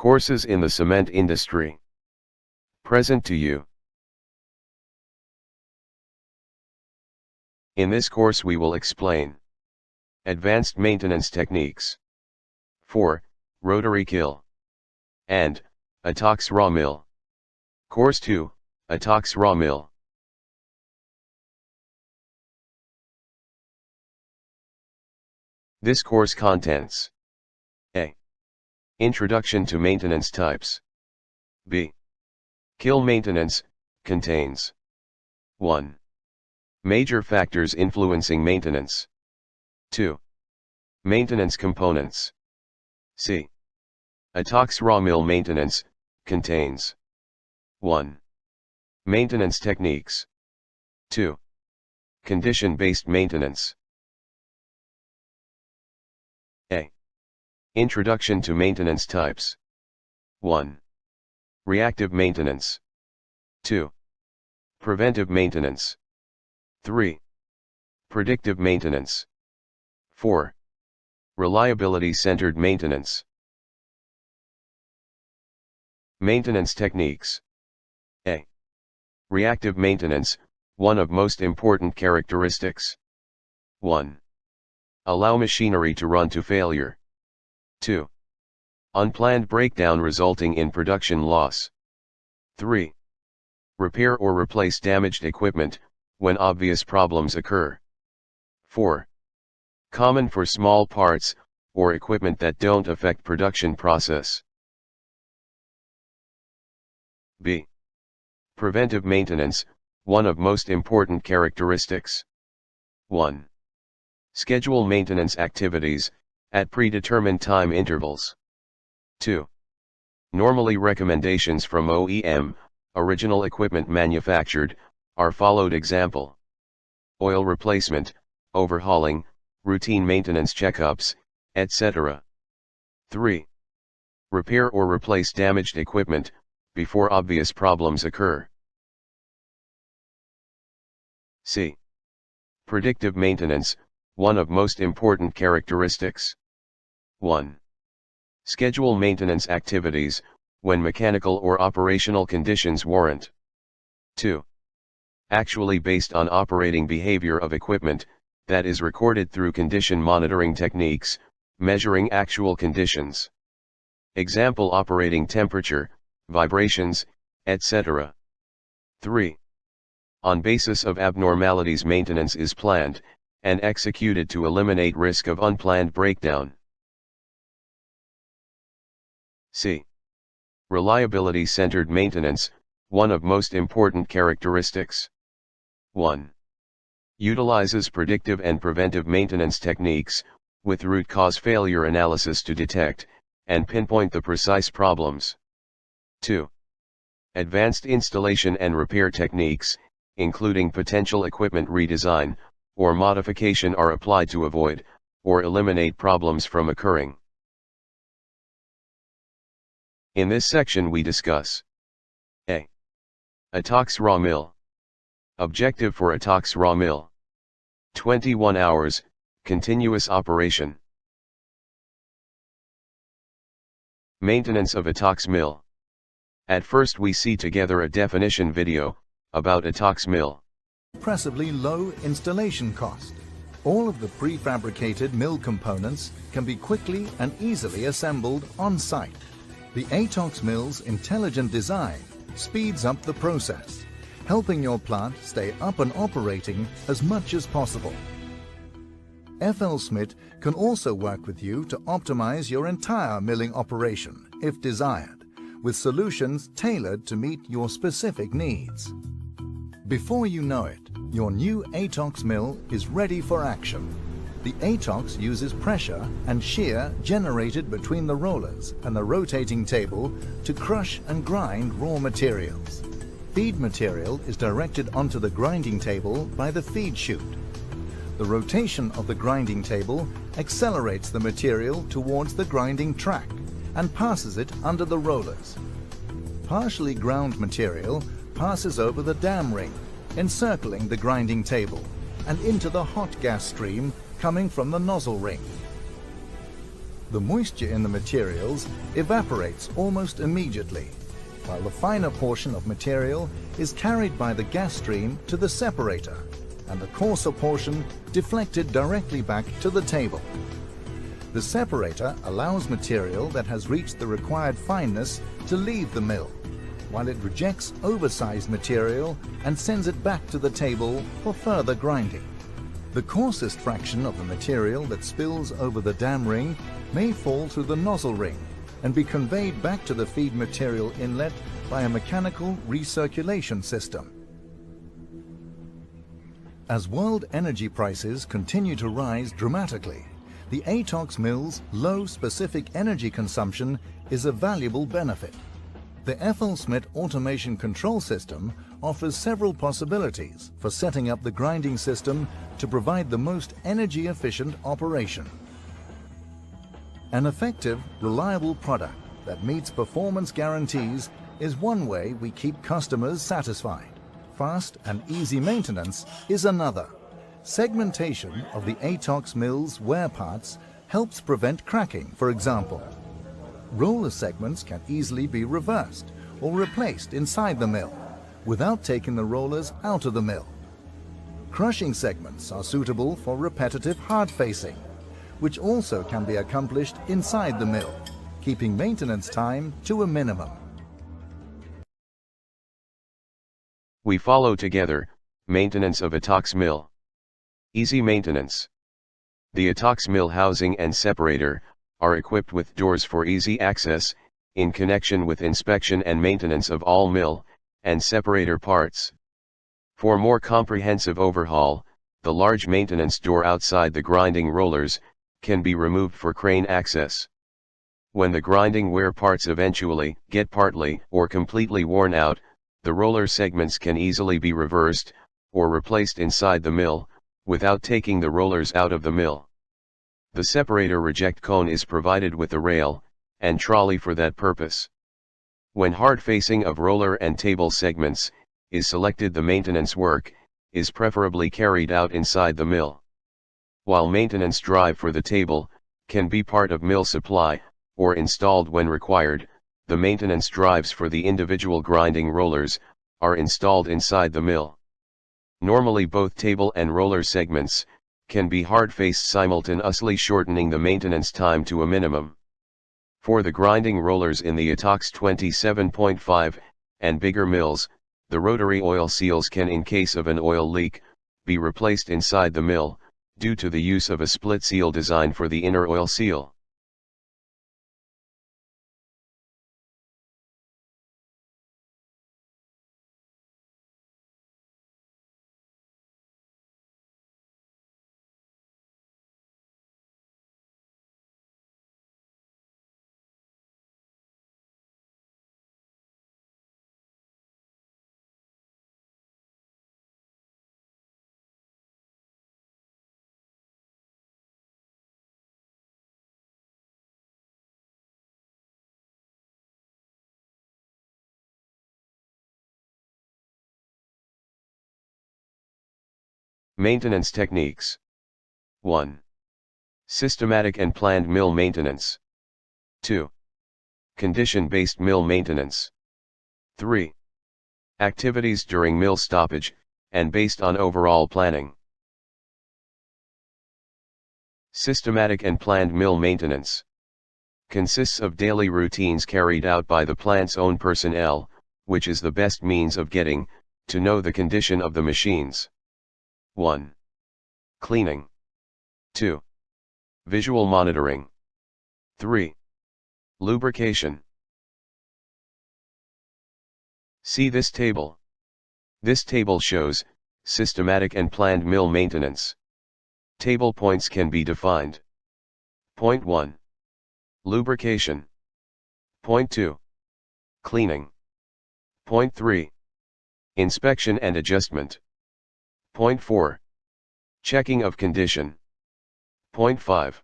Courses in the cement industry. Present to you. In this course we will explain advanced maintenance techniques for Rotary Kiln and Atox raw mill. Course 2, Atox raw mill. This course contents A. Introduction to maintenance types. B. Kiln maintenance, contains 1. Major factors influencing maintenance. 2. Maintenance components. C. Atox raw mill maintenance, contains 1. Maintenance techniques. 2. Condition-based maintenance. A. Introduction to maintenance types. 1. Reactive maintenance. 2. Preventive maintenance. 3. Predictive maintenance. 4. Reliability-centered maintenance. Maintenance techniques. A. Reactive maintenance, one of most important characteristics. 1. Allow machinery to run to failure. 2. Unplanned breakdown resulting in production loss. 3. Repair or replace damaged equipment, when obvious problems occur. 4. Common for small parts, or equipment that don't affect production process. B. Preventive maintenance, one of most important characteristics. 1. Schedule maintenance activities, at predetermined time intervals. 2. Normally recommendations from OEM, original equipment manufactured, are followed. Example: oil replacement, overhauling, routine maintenance checkups, etc. 3. Repair or replace damaged equipment, before obvious problems occur. C. Predictive maintenance, one of most important characteristics. 1. Schedule maintenance activities, when mechanical or operational conditions warrant. 2. Actually based on operating behavior of equipment, that is recorded through condition monitoring techniques, measuring actual conditions. Example: operating temperature, vibrations, etc. 3. On basis of abnormalities, maintenance is planned and executed to eliminate risk of unplanned breakdown. C. Reliability-centered maintenance, one of most important characteristics. 1. Utilizes predictive and preventive maintenance techniques, with root cause failure analysis to detect and pinpoint the precise problems. 2. Advanced installation and repair techniques, including potential equipment redesign or modification, are applied to avoid or eliminate problems from occurring. In this section we discuss A. Atox raw mill. Objective for Atox raw mill: 21 hours, continuous operation. Maintenance of Atox mill. At first we see together a definition video about Atox mill. Impressively low installation cost. All of the prefabricated mill components can be quickly and easily assembled on site. The Atox mill's intelligent design speeds up the process, helping your plant stay up and operating as much as possible. FLSmith can also work with you to optimize your entire milling operation, if desired, with solutions tailored to meet your specific needs. Before you know it, your new Atox mill is ready for action. The Atox uses pressure and shear generated between the rollers and the rotating table to crush and grind raw materials. Feed material is directed onto the grinding table by the feed chute. The rotation of the grinding table accelerates the material towards the grinding track and passes it under the rollers. Partially ground material passes over the dam ring, encircling the grinding table, and into the hot gas stream coming from the nozzle ring. The moisture in the materials evaporates almost immediately, while the finer portion of material is carried by the gas stream to the separator, and the coarser portion deflected directly back to the table. The separator allows material that has reached the required fineness to leave the mill, while it rejects oversized material and sends it back to the table for further grinding. The coarsest fraction of the material that spills over the dam ring may fall through the nozzle ring and be conveyed back to the feed material inlet by a mechanical recirculation system. As world energy prices continue to rise dramatically, the Atox mill's low specific energy consumption is a valuable benefit. The Smith automation control system offers several possibilities for setting up the grinding system to provide the most energy-efficient operation. An effective, reliable product that meets performance guarantees is one way we keep customers satisfied. Fast and easy maintenance is another. Segmentation of the Atox mill's wear parts helps prevent cracking, for example. Roller segments can easily be reversed or replaced inside the mill without taking the rollers out of the mill. Crushing segments are suitable for repetitive hard facing, which also can be accomplished inside the mill, keeping maintenance time to a minimum. We follow together, maintenance of Atox mill. Easy maintenance. The Atox mill housing and separator are equipped with doors for easy access, in connection with inspection and maintenance of all mill and separator parts. For more comprehensive overhaul, the large maintenance door outside the grinding rollers can be removed for crane access. When the grinding wear parts eventually get partly or completely worn out, the roller segments can easily be reversed or replaced inside the mill, without taking the rollers out of the mill. The separator reject cone is provided with a rail and trolley for that purpose. When hard facing of roller and table segments is selected, the maintenance work is preferably carried out inside the mill. While maintenance drive for the table can be part of mill supply or installed when required, the maintenance drives for the individual grinding rollers are installed inside the mill. Normally both table and roller segments can be hard-faced simultaneously, shortening the maintenance time to a minimum. For the grinding rollers in the Atox 27.5 and bigger mills, the rotary oil seals can, in case of an oil leak, be replaced inside the mill, due to the use of a split seal design for the inner oil seal. Maintenance techniques. 1. Systematic and planned mill maintenance. 2. Condition-based mill maintenance. 3. Activities during mill stoppage, and based on overall planning. Systematic and planned mill maintenance consists of daily routines carried out by the plant's own personnel, which is the best means of getting to know the condition of the machines. 1. Cleaning. 2. Visual monitoring. 3. Lubrication. See this table. This table shows systematic and planned mill maintenance. Table points can be defined. Point 1. Lubrication. Point 2. Cleaning. Point 3. Inspection and adjustment. Point 4. Checking of condition. Point 5.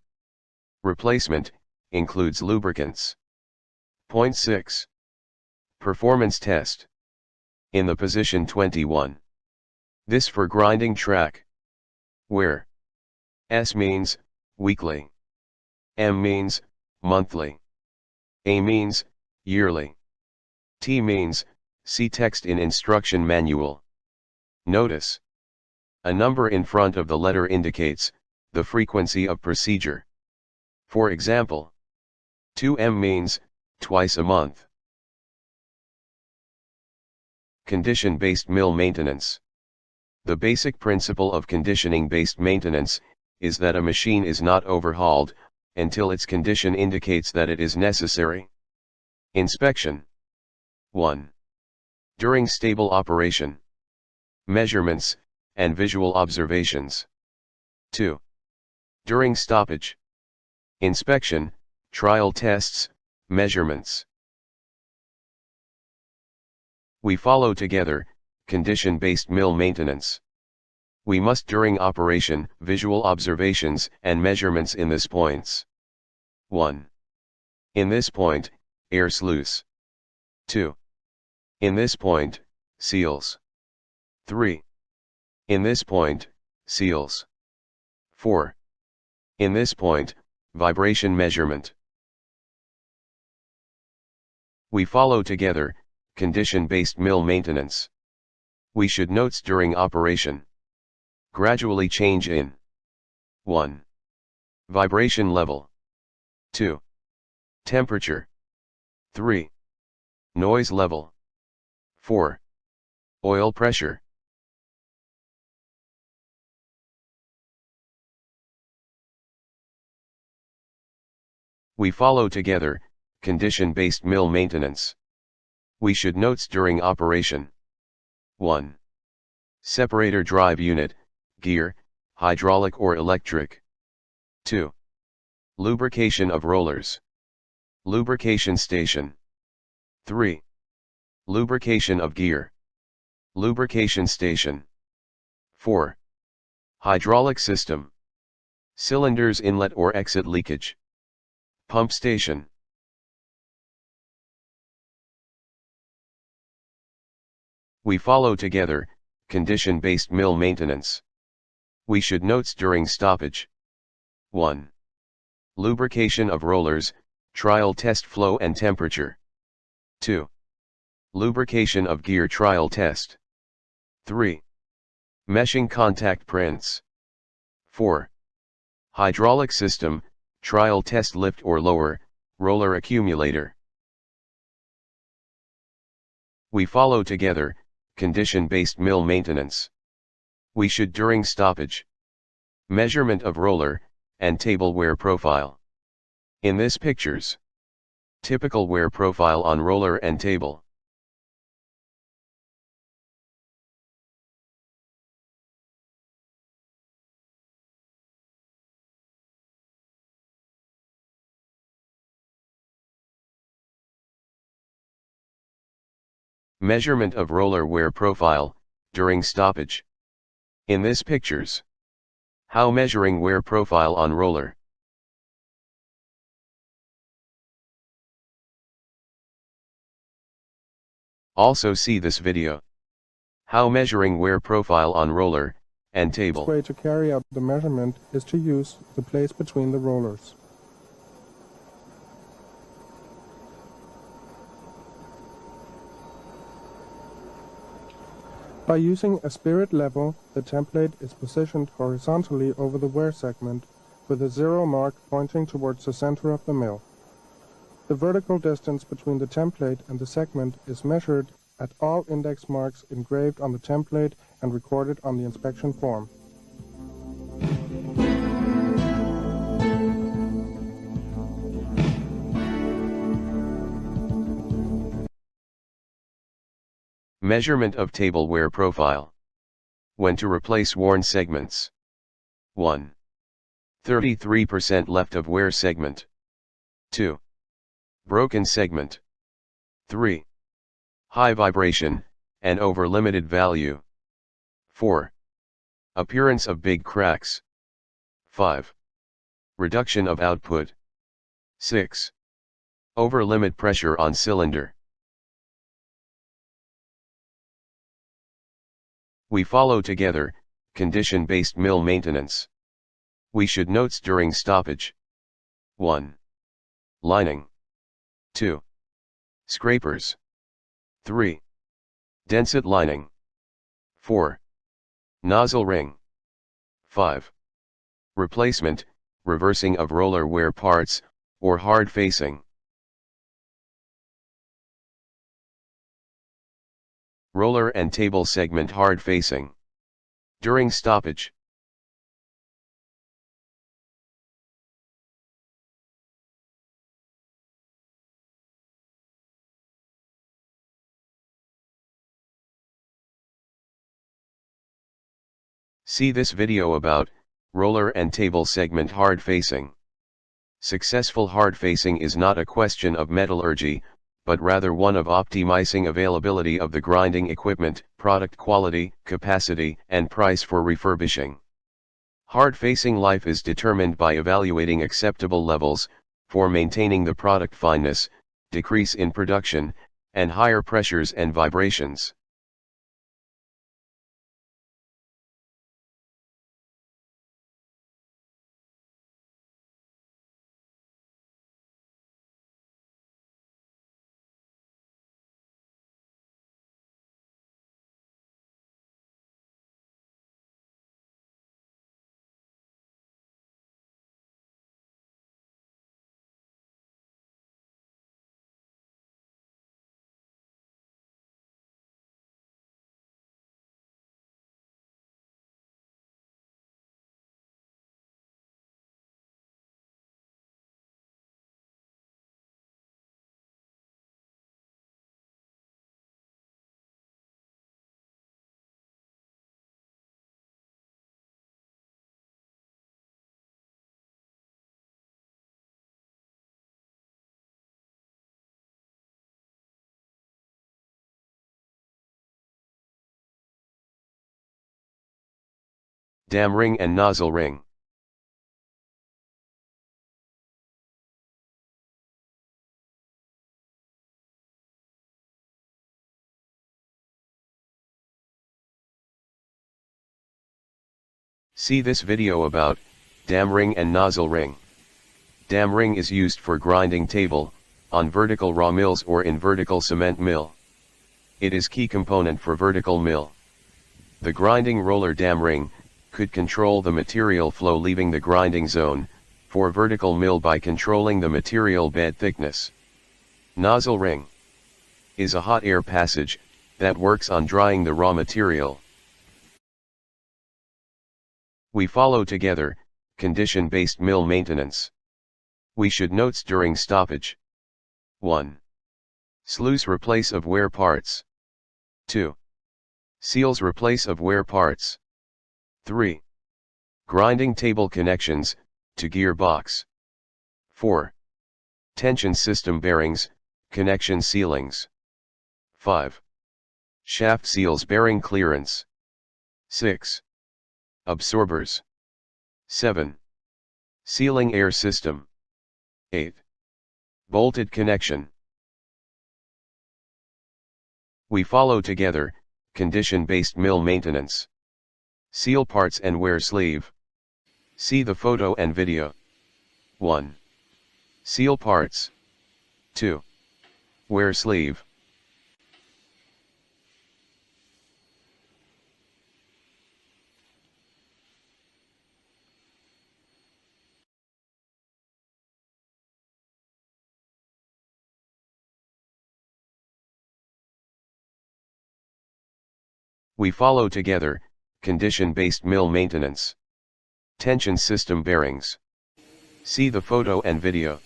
Replacement, includes lubricants. Point 6. Performance test. In the position 21. This for grinding track. Where S means weekly, M means monthly. A means, yearly. T means, see text in instruction manual. Notice. A number in front of the letter indicates the frequency of procedure. For example, 2M means, twice a month. Condition-based mill maintenance. The basic principle of conditioning-based maintenance is that a machine is not overhauled until its condition indicates that it is necessary. Inspection. 1. During stable operation. Measurements and visual observations. 2. During stoppage. Inspection, trial tests, measurements. We follow together condition-based mill maintenance. We must during operation, visual observations and measurements in this points. 1. In this point, air sluice. 2. In this point, seals. 3. In this point, seals. 4. In this point, vibration measurement. We follow together condition-based mill maintenance. We should notes during operation. Gradually change in 1. Vibration level. 2. Temperature. 3. Noise level. 4. Oil pressure. We follow together condition-based mill maintenance. We should notes during operation. 1. Separator drive unit, gear, hydraulic or electric. 2. Lubrication of rollers. Lubrication station. 3. Lubrication of gear. Lubrication station. 4. Hydraulic system. Cylinders inlet or exit leakage. Pump station. We follow together condition-based mill maintenance. We should notes during stoppage. 1. Lubrication of rollers, trial test flow and temperature. 2. Lubrication of gear trial test. 3. Meshing contact prints. 4. Hydraulic system, trial test lift or lower, roller accumulator. We follow together condition-based mill maintenance. We should during stoppage. Measurement of roller and table wear profile. In this pictures. Typical wear profile on roller and table. Measurement of roller wear profile during stoppage. In this pictures. How measuring wear profile on roller. Also see this video. How measuring wear profile on roller and table. The best way to carry out the measurement is to use the place between the rollers. By using a spirit level, the template is positioned horizontally over the wear segment with a 0 mark pointing towards the center of the mill. The vertical distance between the template and the segment is measured at all index marks engraved on the template and recorded on the inspection form. Measurement of table wear profile. When to replace worn segments. 1. 33% left of wear segment. 2. Broken segment. 3. High vibration, and over limited value. 4. Appearance of big cracks. 5. Reduction of output. 6. Over limit pressure on cylinder. We follow together condition-based mill maintenance. We should notes during stoppage. 1. Lining. 2. Scrapers. 3. Densite lining. 4. Nozzle ring. 5. Replacement, reversing of roller wear parts, or hard facing. Roller and table segment hard facing. During stoppage. See this video about roller and table segment hard facing. Successful hard facing is not a question of metallurgy, but rather one of optimizing availability of the grinding equipment, product quality, capacity, and price for refurbishing. Hard facing life is determined by evaluating acceptable levels, for maintaining the product fineness, decrease in production, and higher pressures and vibrations. Dam ring and nozzle ring. See this video about dam ring and nozzle ring. Dam ring is used for grinding table, on vertical raw mills or in vertical cement mill. It is key component for vertical mill. The grinding roller dam ring could control the material flow leaving the grinding zone, for vertical mill by controlling the material bed thickness. Nozzle ring is a hot air passage that works on drying the raw material. We follow together condition-based mill maintenance. We should notes during stoppage. 1. Sluice replace of wear parts. 2. Seals replace of wear parts. 3. Grinding table connections to gearbox. 4. Tension system bearings, connection sealings. 5. Shaft seals bearing clearance. 6. Absorbers. 7. Sealing air system. 8. Bolted connection. We follow together condition-based mill maintenance. Seal parts and wear sleeve. See the photo and video. 1. Seal parts. 2. Wear sleeve. We follow together condition-based mill maintenance. Tension system bearings. See the photo and video.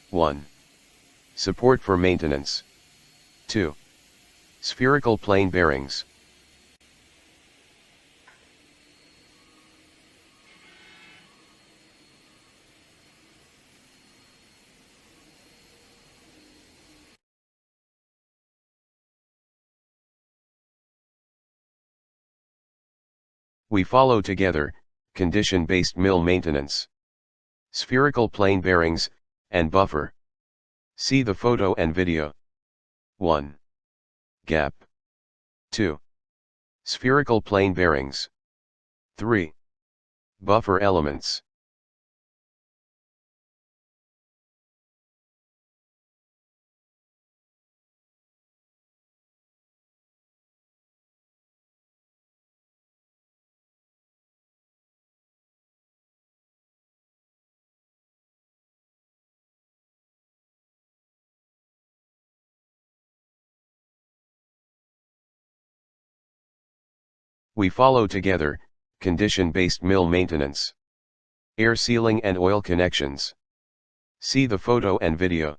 1. Support for maintenance. 2. Spherical plane bearings. We follow together condition-based mill maintenance. Spherical plane bearings and buffer. See the photo and video. 1. Gap. 2. Spherical plane bearings. 3. Buffer elements. We follow together, condition-based mill maintenance. Air sealing and oil connections. See the photo and video.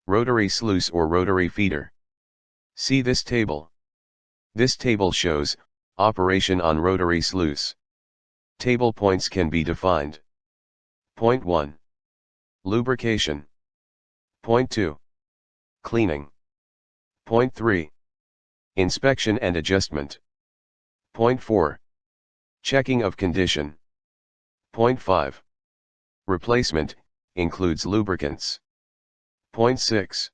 Rotary sluice or rotary feeder. See this table. This table shows operation on rotary sluice. Table points can be defined. Point 1. Lubrication. Point 2. Cleaning. Point 3. Inspection and adjustment. Point 4. Checking of condition. Point 5. Replacement, includes lubricants. Point 6.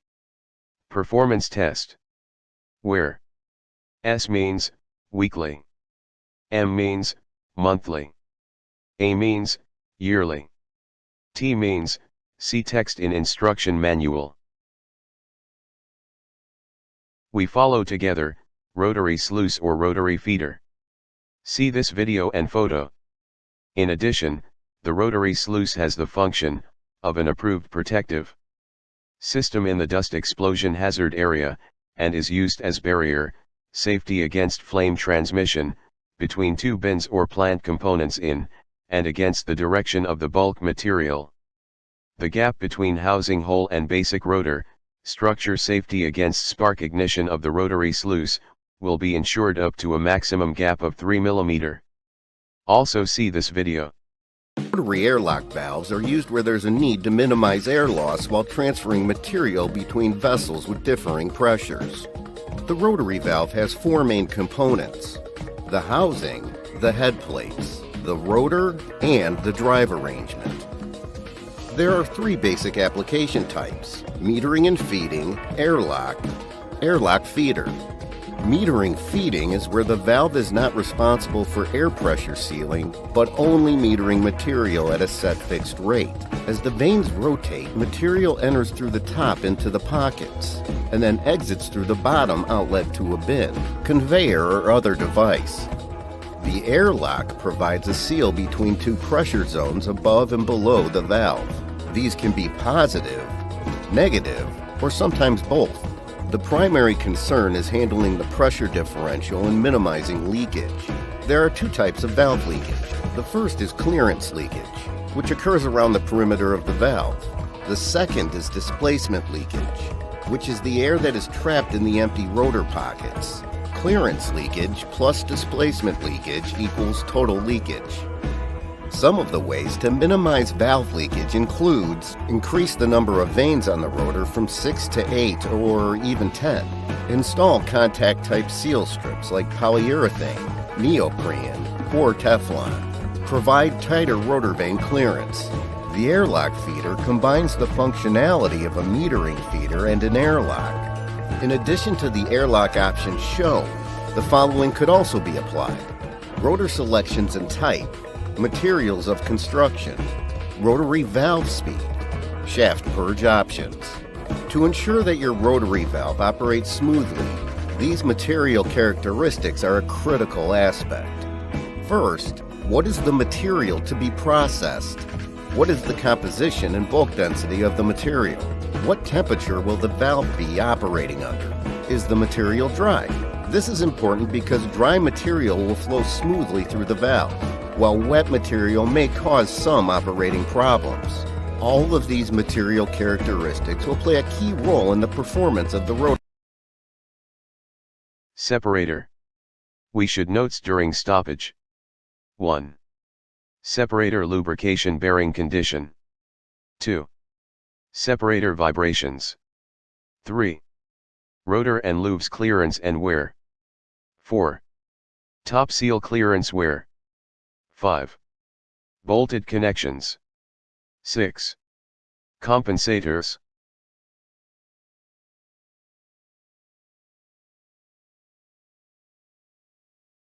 Performance test. Where S means, weekly. M means, monthly. A means, yearly. T means, see text in instruction manual. We follow together, rotary sluice or rotary feeder. See this video and photo. In addition, the rotary sluice has the function of an approved protective system in the dust explosion hazard area, and is used as barrier, safety against flame transmission, between two bins or plant components in, and against the direction of the bulk material. The gap between housing hole and basic rotor, structure safety against spark ignition of the rotary sluice, will be ensured up to a maximum gap of 3 mm. Also see this video. Rotary airlock valves are used where there's a need to minimize air loss while transferring material between vessels with differing pressures. The rotary valve has four main components: the housing, the head plates, the rotor, and the drive arrangement. There are three basic application types: metering and feeding, airlock feeder. Metering feeding is where the valve is not responsible for air pressure sealing, but only metering material at a set fixed rate. As the vanes rotate, material enters through the top into the pockets, and then exits through the bottom outlet to a bin, conveyor, or other device. The airlock provides a seal between two pressure zones above and below the valve. These can be positive, negative, or sometimes both. The primary concern is handling the pressure differential and minimizing leakage. There are two types of valve leakage. The first is clearance leakage, which occurs around the perimeter of the valve. The second is displacement leakage, which is the air that is trapped in the empty rotor pockets. Clearance leakage plus displacement leakage equals total leakage. Some of the ways to minimize valve leakage includes increase the number of vanes on the rotor from 6 to 8 or even 10. Install contact type seal strips like polyurethane, neoprene, or Teflon. Provide tighter rotor vane clearance. The airlock feeder combines the functionality of a metering feeder and an airlock. In addition to the airlock options shown, the following could also be applied: rotor selections and type, materials of construction, rotary valve speed, shaft purge options. To ensure that your rotary valve operates smoothly, these material characteristics are a critical aspect. First, what is the material to be processed? What is the composition and bulk density of the material? What temperature will the valve be operating under? Is the material dry? This is important because dry material will flow smoothly through the valve, while wet material may cause some operating problems. All of these material characteristics will play a key role in the performance of the rotor. Separator. We should notes during stoppage. 1. Separator lubrication bearing condition. 2. Separator vibrations. 3. Rotor and lubes clearance and wear. 4. Top seal clearance wear. 5. Bolted connections. 6. Compensators.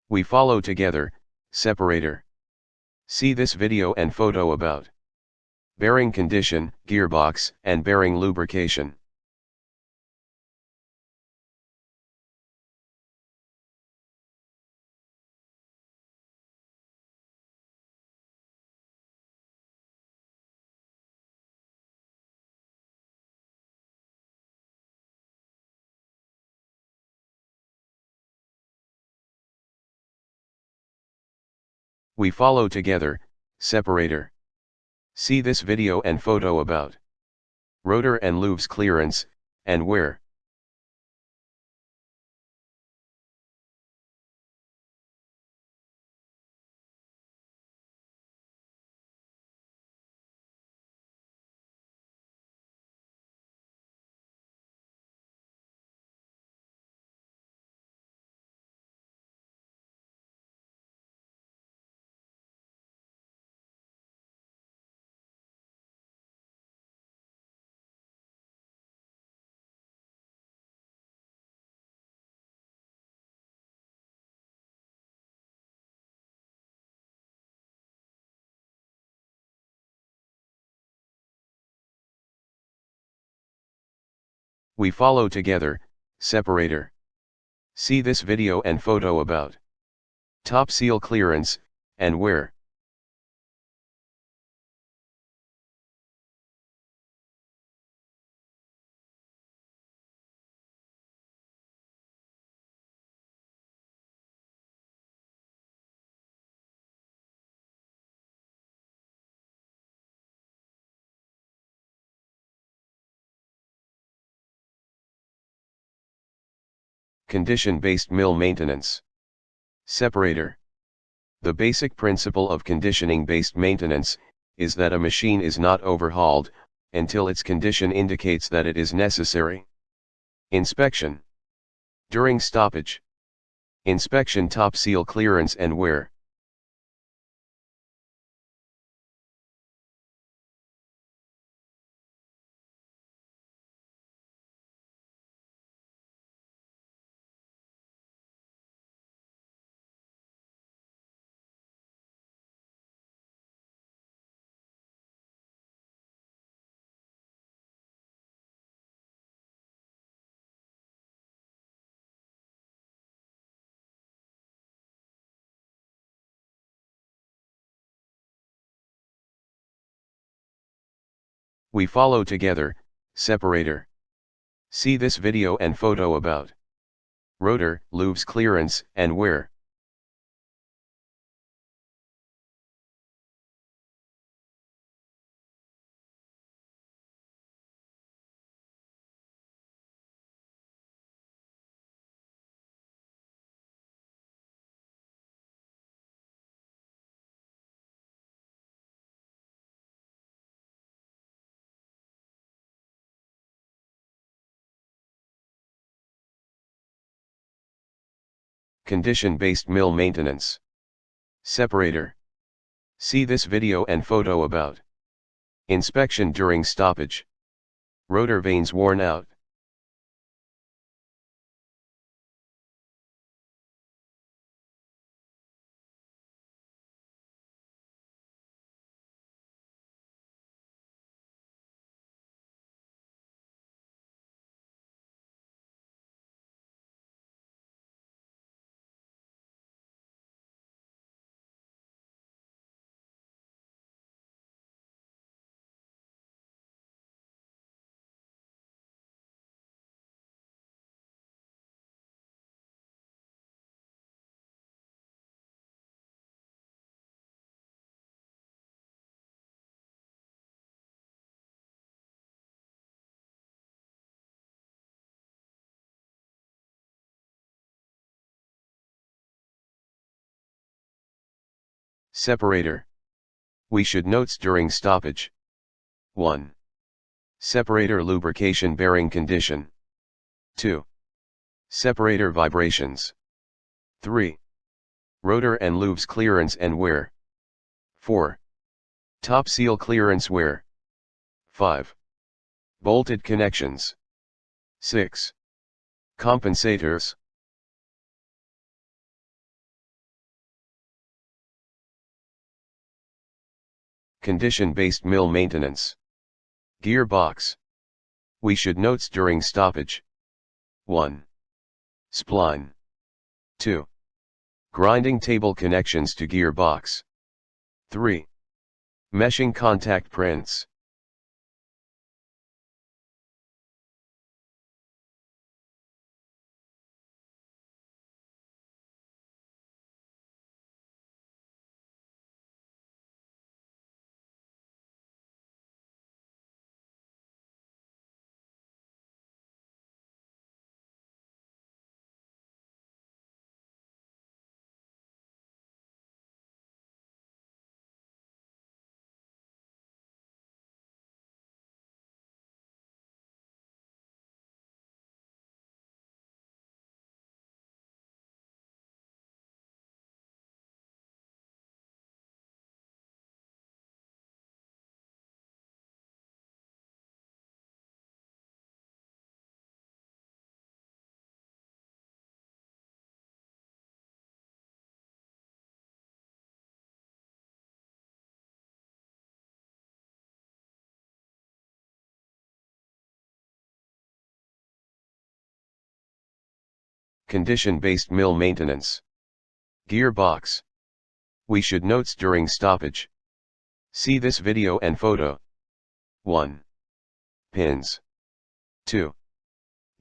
We follow together, separator. See this video and photo about bearing condition, gearbox, and bearing lubrication. We follow together, separator. See this video and photo about rotor and loops clearance, and wear. We follow together, separator. See this video and photo about top seal clearance, and wear. Condition-based mill maintenance. Separator. The basic principle of conditioning-based maintenance is that a machine is not overhauled until its condition indicates that it is necessary. Inspection. During stoppage. Inspection top seal clearance and wear. We follow together, separator. See this video and photo about rotor, loops clearance, and wear. Condition-based mill maintenance. Separator. See this video and photo about inspection during stoppage. Rotor vanes worn out. Separator. We should notes during stoppage. 1. Separator lubrication bearing condition. 2. Separator vibrations. 3. Rotor and loops clearance and wear. 4. Top seal clearance wear. 5. Bolted connections. 6. Compensators. Condition-based mill maintenance. Gearbox. We should notes during stoppage. 1. Spline. 2. Grinding table connections to gearbox. 3. Meshing contact prints. Condition-based mill maintenance. Gearbox. We should notes during stoppage. See this video and photo. 1. Pins. 2.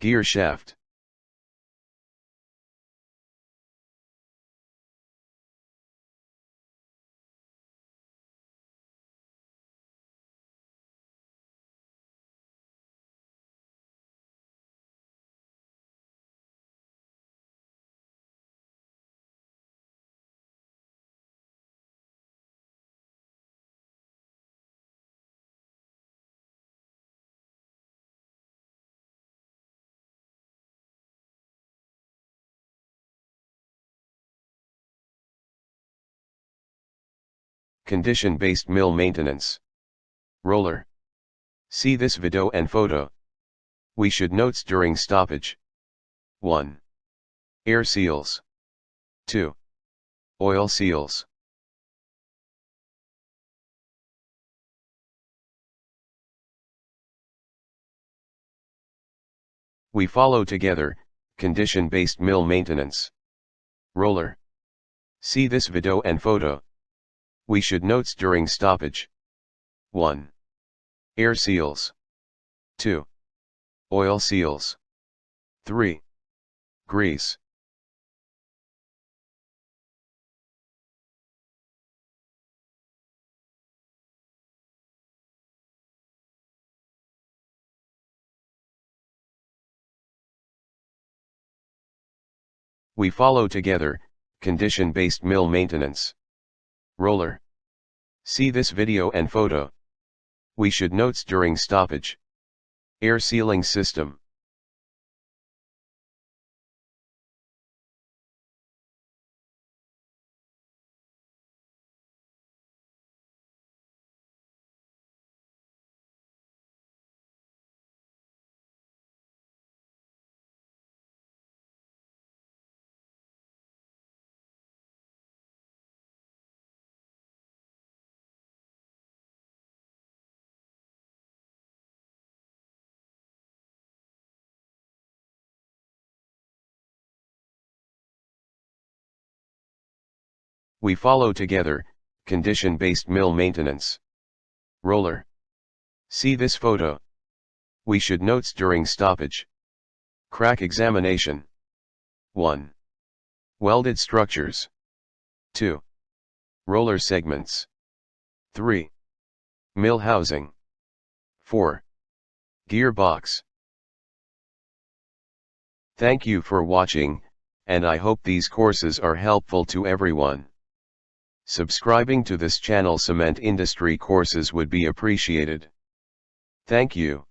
Gear shaft. Condition-based mill maintenance. Roller. See this video and photo. We should notes during stoppage. 1. Air seals. 2. Oil seals. We follow together, condition-based mill maintenance. Roller. See this video and photo. We should notes during stoppage. 1. Air seals. 2. Oil seals. 3. Grease. We follow together, condition-based mill maintenance. Roller. See this video and photo. We should notes during stoppage. Air sealing system. We follow together, condition-based mill maintenance. Roller. See this photo. We should notes during stoppage. Crack examination. 1. Welded structures. 2. Roller segments. 3. Mill housing. 4. Gearbox. Thank you for watching, and I hope these courses are helpful to everyone. Subscribing to this channel Cement Industry Courses would be appreciated. Thank you.